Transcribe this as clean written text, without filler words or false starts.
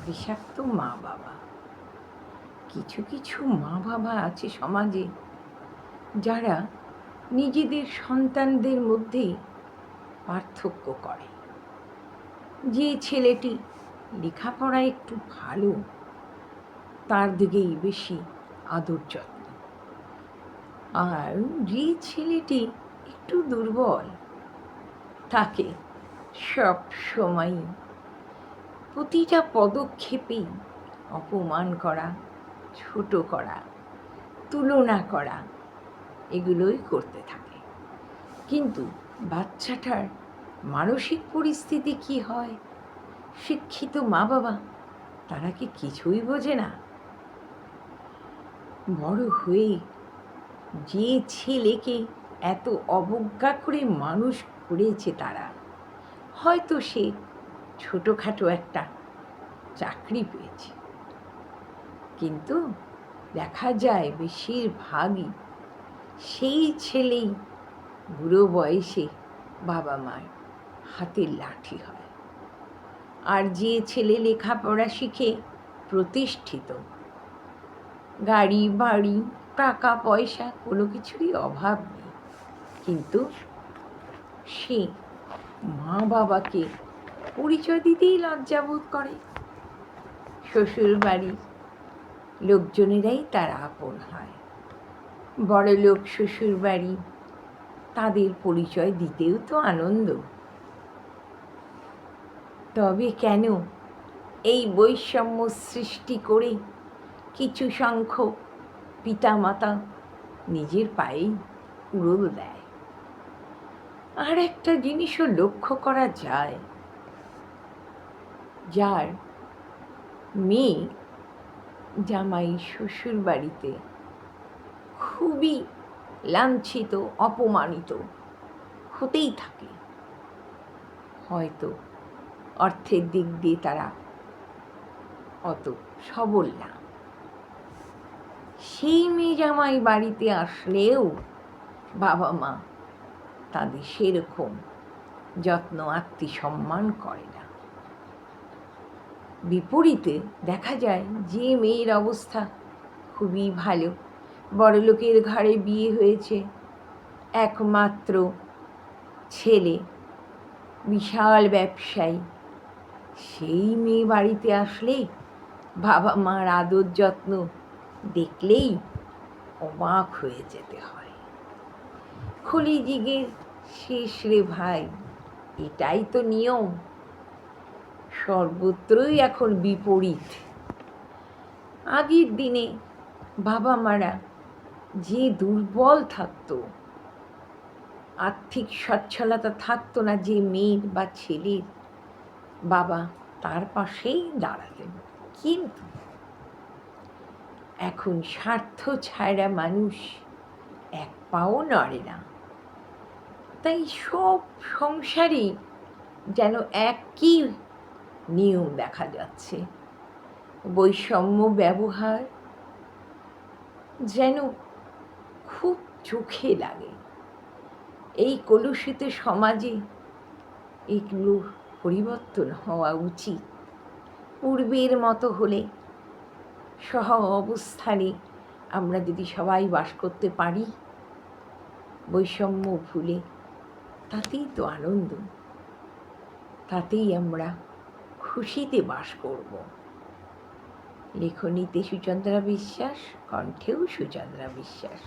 বিষাক্ত মা বাবা। কিছু কিছু মা বাবা আছে সমাজে যারা নিজেদের সন্তানদের মধ্যেই পার্থক্য করে। যে ছেলেটি লেখাপড়ায় একটু ভালো তার দিকেই বেশি আদর যত্ন, আর যে ছেলেটি একটু দুর্বল তাকে সব সময় প্রতিটা পদক্ষেপেই অপমান করা, ছোট করা, তুলনা করা, এগুলোই করতে থাকে। কিন্তু বাচ্চাটার মানসিক পরিস্থিতি কি হয়, শিক্ষিত মা বাবা তারা কি কিছুই বোঝে না? বড় হয়ে যে ছেলেকে এত অবজ্ঞা করে মানুষ করেছে তারা, হয়তো সে ছোটোখাটো একটা চাকরি পেয়েছে, কিন্তু দেখা যায় বেশিরভাগই সেই ছেলেই বুড়ো বয়সে বাবা মার হাতের লাঠি হয়। আর যে ছেলে লেখাপড়া শিখে প্রতিষ্ঠিত, গাড়ি বাড়ি টাকা পয়সা কোনো কিছুরই অভাব নেই, কিন্তু সে মা বাবাকে পরিচয় দিতেই লজ্জাবোধ করে। শ্বশুর বাড়ির লোকজনেরাই তার আপন হয়। বড়লোক শ্বশুর বাড়ি, তাদের পরিচয় দিতেও তো আনন্দ। তবে কেন এই বৈষম্য সৃষ্টি করে কিছু সংখ্যক পিতামাতা নিজের পায়েই কুড়োল দেয়? আর একটা জিনিসও লক্ষ্য করা যায়, যার মেয়ে জামাই শ্বশুর বাড়িতে খুবই লাঞ্ছিত, অপমানিত হতেই থাকে, হয়তো অর্থের দিক দিয়ে তারা অত সবল না, সেই মেয়ে জামাই বাড়িতে আসলেও বাবা মা তাদের সেরকম যত্ন আত্মী সম্মান করে না। বিপরীতে দেখা যায় যে মেয়ের অবস্থা খুবই ভালো, বড়লোকের ঘরে বিয়ে হয়েছে, একমাত্র ছেলে বিশাল ব্যবসায়ী, সেই মেয়ে বাড়িতে আসলে বাবা মার আদর যত্ন দেখলেই অবাক হয়ে যেতে হয়। কলিযুগের শেষ রে ভাই, এটাই তো নিয়ম। সর্বত্রই এখন বিপরীত। আগের দিনে বাবা মারা যে দুর্বল থাকতো, আর্থিক সচ্ছলতা থাকতো না যে মেয়ের বা ছেলের, বাবা তার পাশেই দাঁড়াতেন, কিন্তু এখন স্বার্থ ছাড়া মানুষ এক পাও নড়ে না। তাই সব সংসারেই যেন একই নিয়ম দেখা যাচ্ছে, বৈষম্য ব্যবহার যেন খুব চোখে লাগে। এই কলুষিত সমাজে এগুলো পরিবর্তন হওয়া উচিত। পূর্বের মতো হলে সহ অবস্থানে আমরা যদি সবাই বাস করতে পারি, বৈষম্য ভুলে, তাতেই তো আনন্দ, তাতেই আমরা খুশিতে বাস করব। লেখনীতে সুচন্দ্রা বিশ্বাস, কণ্ঠেও সুচন্দ্রা বিশ্বাস।